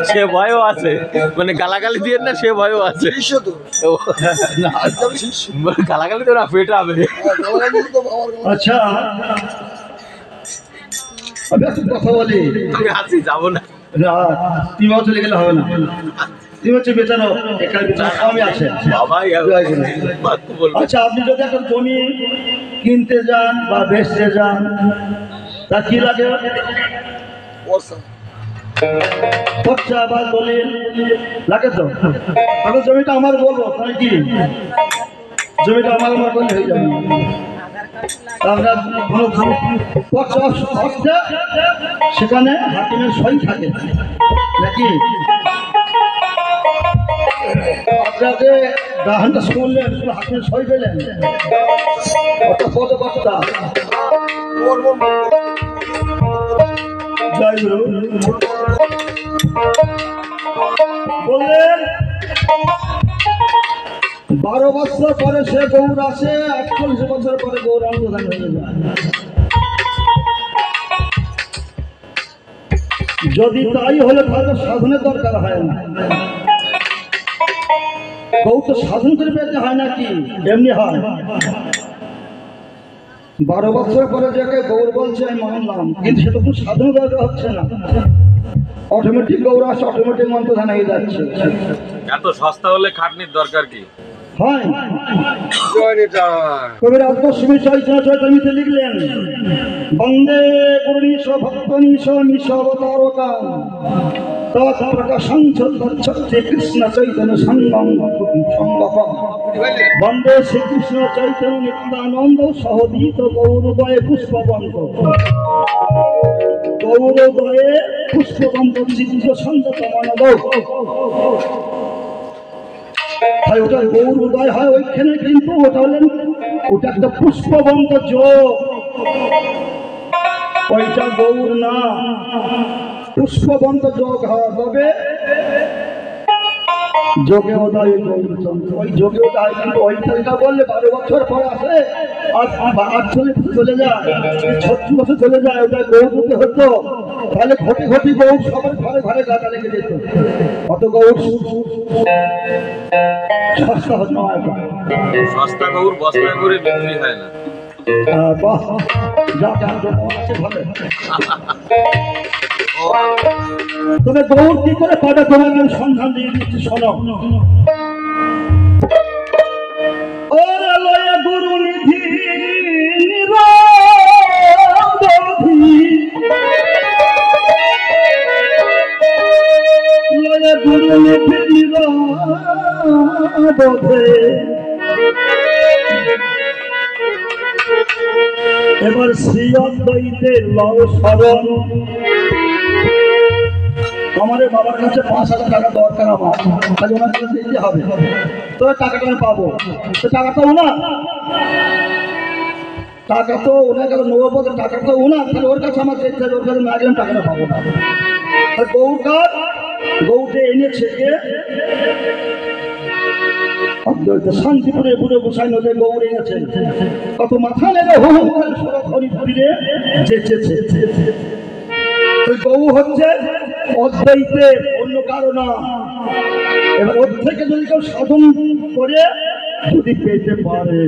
সে ভয়ও আছে, মানে গালাগালি দিয়ে না, সে ভয়ও আছে। গালাগালি তো না পেটাবে। আচ্ছা আমি একটু কথা বলি। আমি আছি, যাবো না। না তিনিও চলে গেলে হবে না। তুমি হচ্ছে বেচারো, এখানে বেচারো স্বামী আছে। আচ্ছা আপনি যদি একটা জমি কিনতে যান বা বেচতে যান, তা কি লাগে? খরচা বা দলিল লাগে তো। তাহলে জমিটা আমার বলবো, তাই কি জমিটা আমার আমার বললে হয়ে যাবে। আমরা সেখানে হাকিমের সই থাকে নাকি? আপনাকে গাহানটা শুনলেন, হাকিমের সই পেলেন, ওটা কত কর্তা বললেন 12 বছর পরে সে গৌর আসে, 48 বছর পরে গৌরাঙ্গ প্রধান হয়ে যায়। যদি তাই হলে তাহলে সাধনের দরকার হয় না। গৌর তো সাধন করে পেতে হয় নাকি, এমনি হয়। 12 বছর পরে যাকে গৌর বলছে আমি মানলাম, কিন্তু সেটা খুব সাধন দরকার হচ্ছে না। অটোমেটিক গৌর আসে, অটোমেটিক মন্ত্রধান হয়ে যাচ্ছে। এত সস্তা হলে খাটনির দরকার কি? হয় কবির আত্মস্বী চৈতন্যতে লিখলেন, বন্দে গুরুনিশ ভক্তনিশ নিশ অবতারকাম তৎপ্রকাশং চৈতন্য কৃষ্ণ চৈতন্য সঙ্গম সঙ্গম। বন্দে শ্রীকৃষ্ণ চৈতন্য নিত্যানন্দ সহদীত গৌরদয়ে পুষ্পবন্ত। গৌরদয়ে পুষ্পবন্ত চিত্ত সঞ্জত মানব। ওটা গৌর উদয় হয় ওইখানে, কিন্তু ওটা হলেন ওটা একটা পুষ্পবন্ত যোগ, ওইটা গৌর না। পুষ্পবন্ত যোগ হয়, তবে যোগে উদয় গৌরচন্দ্র, ওই যোগে উদয়। কিন্তু ওইটা বললে 12 বছর পরে আসে আর 48 চলে যায়, 36 বছর চলে যায়, ওটা গৌর হতে হতো। তাহলে ঘটি ঘটি গৌর সবার ঘরে ঘরে গাদা লেগে যেত। অত গৌর সস্তা নয়, সস্তা গৌর বস্তায় করে বিক্রি হয় না। বাহ যা আছে ভালো। তবে গৌর কি করে পাবে তোমাকে আমি সন্ধান দিয়ে দিচ্ছি, শোনো। ওরে লয়ে গুরু নিধি লয়ে গুরু নিধি নিরোধে। এবার শ্রী অদ্বৈতে লও শরণ। আমার বাবার কাছে 5,000 টাকা দরকার, আমার তাহলে ওনার কাছে দিতে হবে, তো টাকাটা আমি পাবো। তো টাকাটা ওনার, টাকা তো ওনার কাছে নেবো বলতে টাকা তো ওনার, তাহলে ওর কাছে আমার যেতে হবে, ওর কাছে না গেলে টাকাটা পাবো না। গৌরকার গৌরকে এনেছে কে? শান্তিপুরে বুড়ে বসাই নদে গৌর এনেছে। কত মাথা লেগে হরিপুরে যেচেছে। গৌ হচ্ছে অদ্বৈতে, অন্য কারো না। এবার ওর থেকে যদি কেউ সাধন করে যদি পেতে পারে,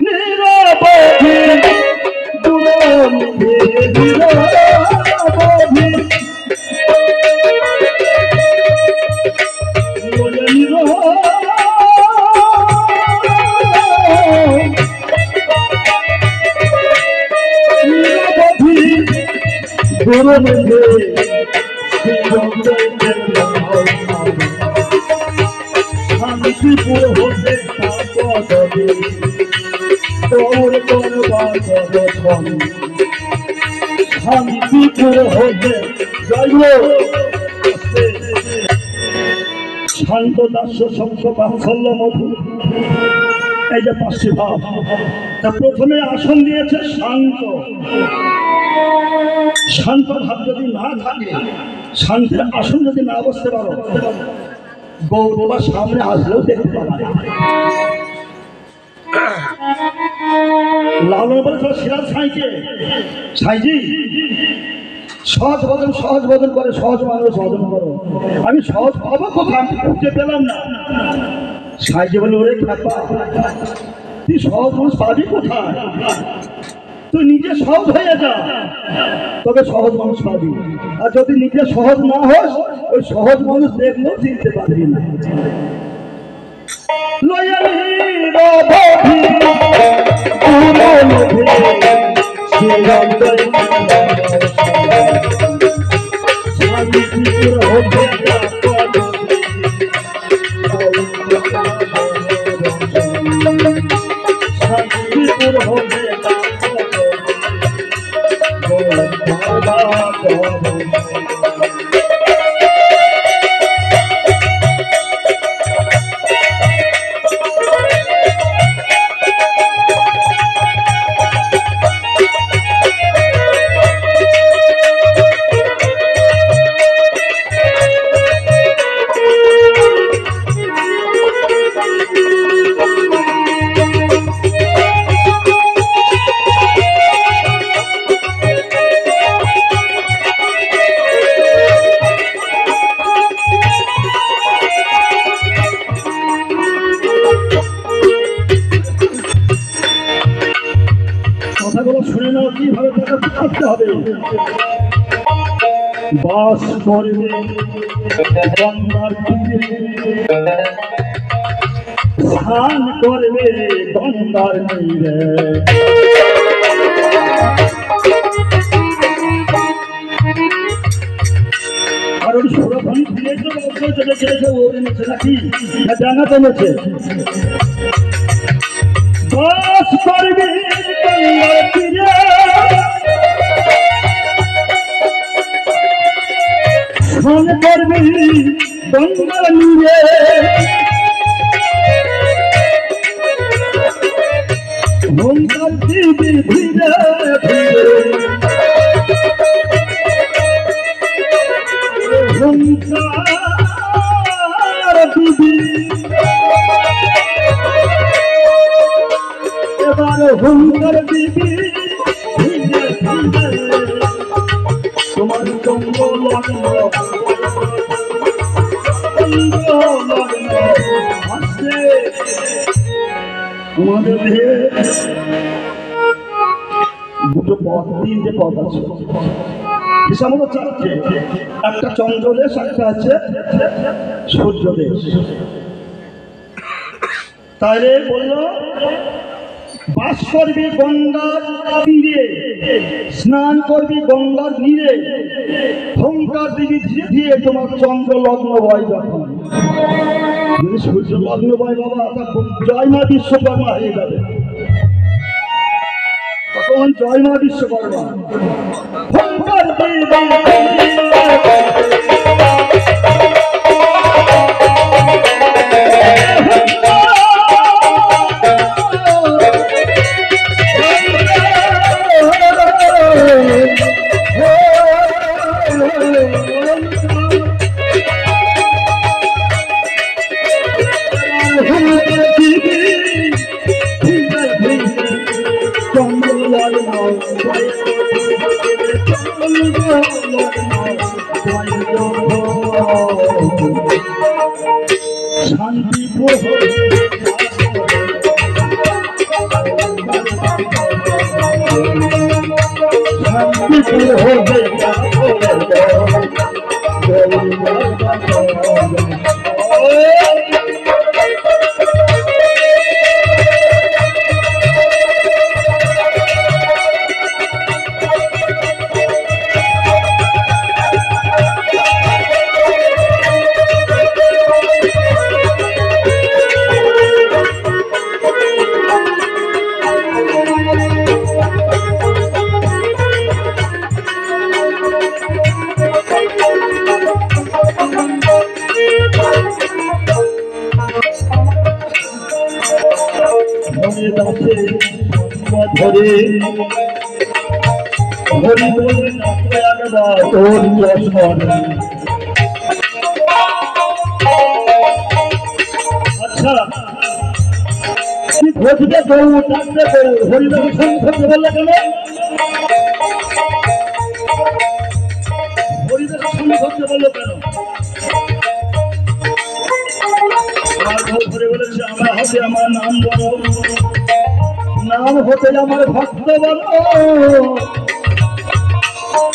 নিরবধি দুরবধি নিরবধি শান্তিপুর হতে শান্তিপুর হতে শান্ত দাস্য শঙ্খ বাৎসল্য মধু, এই যে 5টি ভাব। তা প্রথমে আসন দিয়েছে শান্ত। শান্ত ভাব যদি না থাকে, শান্তির আসন যদি না বসতে পারো, গৌরবার সামনে আসলেও দেখতে পাবে। লালন বলে তোমার সিরাজ সাইকে সাইজি সহজ বদন করে, সহজ মানুষ হজম করো। আমি সহজ পাবো কোথায়, আমি খুঁজে পেলাম না। সাইজে বলে ওরে খাপা, তুই সহজ মানুষ পাবি কোথায়? তুই নিজে সহজ হয়ে যা, তবে সহজ মানুষ পাবি। আর যদি নিজে সহজ না হোস, ওই সহজ মানুষ দেখলেও চিনতে পারবি না। কথাগুলো শুনে নাও, কিভাবে তাকে থাকতে হবে। বাস করবে গঙ্গার তীরে, স্নান করবে গঙ্গার তীরে। আর ওই সুরভূমি ফিরে চলে গেছে, ও এনেছে নাকি না ডাঙা টেনেছে? বাস করবে গঙ্গার তীরে, স্নান করবে গঙ্গার নীরে। গঙ্গার দিবি ধীরে ধীরে, গঙ্গার দিবি এবার হুঙ্কার দিবি ধীরে ধীরে। তোমার সঙ্গ লগ্ন আসছে তোমাদের দেহে। দুটো পথ, তিনটে পথ আছে, হিসাব হলো চারটে। একটা চন্দ্রদেশ, একটা আছে সূর্যদেশ। তাইলে বললো বাস করবি গঙ্গার তীরে, স্নান করবি গঙ্গার নীরে, হুঙ্কার দিবি ধীরে ধীরে তোমার চন্দ্র লগ্ন বয়। যখন যদি সূর্য লগ্ন বয় বাবা, জয় মা বিশ্বকর্মা হয়ে যাবে। তখন জয় মা বিশ্বকর্মা। হুঙ্কার দিবি শান্তিপুর হবে ধরে হরি বলে তোর দর্শন। আচ্ছা ঘটবে গৌর ডাকবে গৌর হরিনাম সংঘর্ষে বললে কেন হরিনাম সংঘর্ষে বললো কেন বলেছে আমার হাতে আমার নাম বড় নাম হতে আমার ভক্ত বড়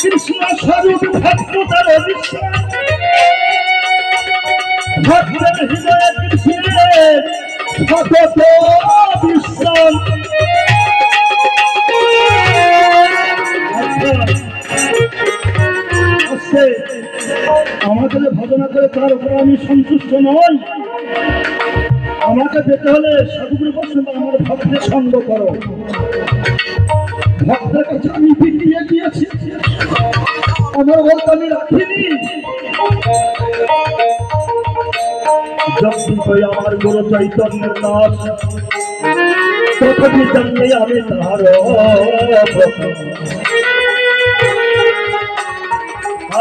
কৃষ্ণ স্বরূপ ভক্ত তার বিশ্বাস ভক্তের হৃদয়ে কৃষ্ণের ভক্ত বিশ্বাস আমাকে ভজনা করে তার উপরে আমি সন্তুষ্ট নই আমাকে যেতে হলে সাধুগুরু বসে আমার ভক্তের সঙ্গ করো ভক্তের কাছে আমি বিক্রিয়ে দিয়েছি আমার বলতে আমি রাখিনি যখন কই আমার গুরু চৈতন্যের নাম তখনই জানলে আমি তার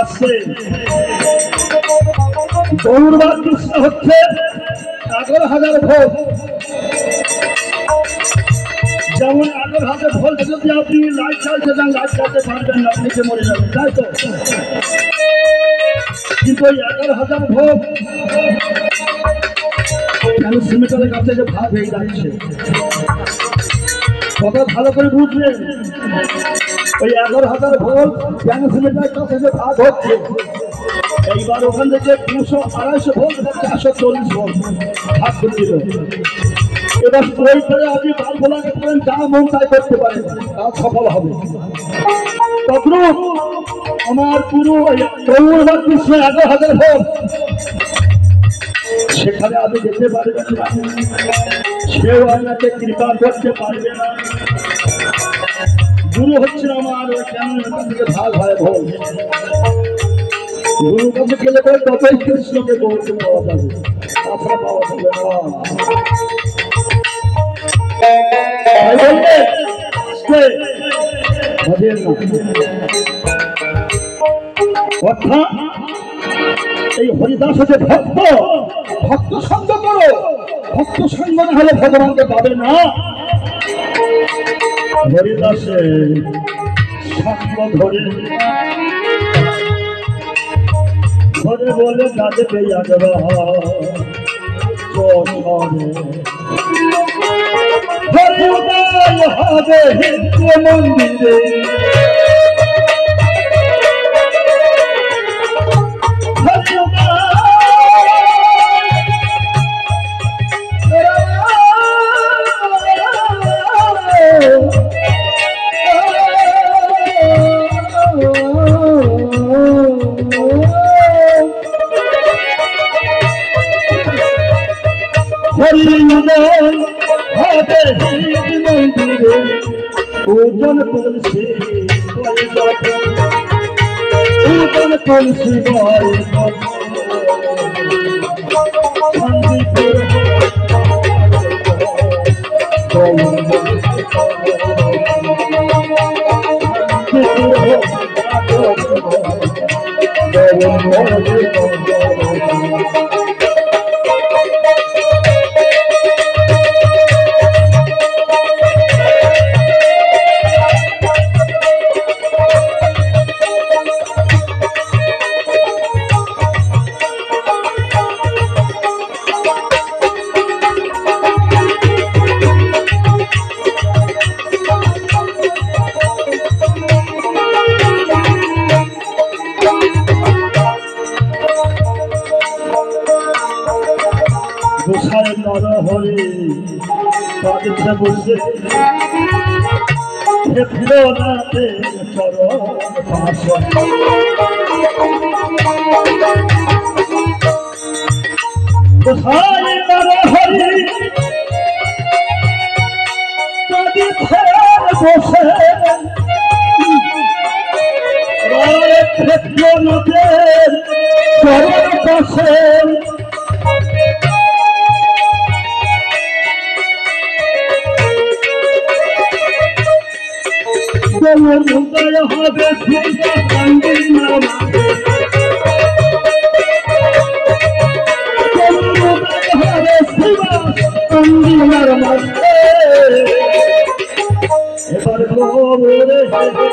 আসছে গৌরবাদ কৃষ্ণ হচ্ছে 11,000 ভোট যেমন 11,000 ভোট যদি আপনি লাইট চালতে যান লাইট চালতে পারবেন না নিচে মরে যাবেন তাই তো কিন্তু ওই 11,000 ভোট কেন সিমেন্টের কাছে যে ভাগ হয়ে যাচ্ছে কথা ভালো করে বুঝলেন ওই 11,000 ভোট কেন সিমেন্টের কাছে যে ভাগ হচ্ছে এইবার ওখান থেকে 200-250 ভোট 440 ভোট ভাগ করে দিল এবার ওই করে আপনি বালভোলাকে করেন যা মন তাই করতে পারেন তা সফল হবে তদ্রুপ আমার পুরো গৌরবাদ কৃষ্ণ 11,000 ভোট সেখানে আপনি যেতে পারবেন না সেও আপনাকে কৃপা করতে পারবে না গুরু হচ্ছে আমার ওই কেন এখান থেকে ভাগ হয় ভোট গুরু কাছে গেলে পরে ততই কৃষ্ণকে গৌরকে পাওয়া যাবে তাছাড়া পাওয়া যাবে না এই হরিদাস হচ্ছে ভক্ত ভক্ত সঙ্গ করো ভক্ত সঙ্গ না হলে ভগবানকে পাবে না হরিদাসের সঙ্গ ধরে ধরে বলে কাঁদবে যাবে হরি উদয় হবে হিন্দু মন্দিরে ওজন তুলসী ওজন তুলসী হরে কাঁদতে বসে ক্ষেত্রনাথে চরণ পাশে কোথায় নর হরি কাঁদিতে বসে ক্ষেত্রনাথের চরণ পাশে উদয় হবে শিবা Oh,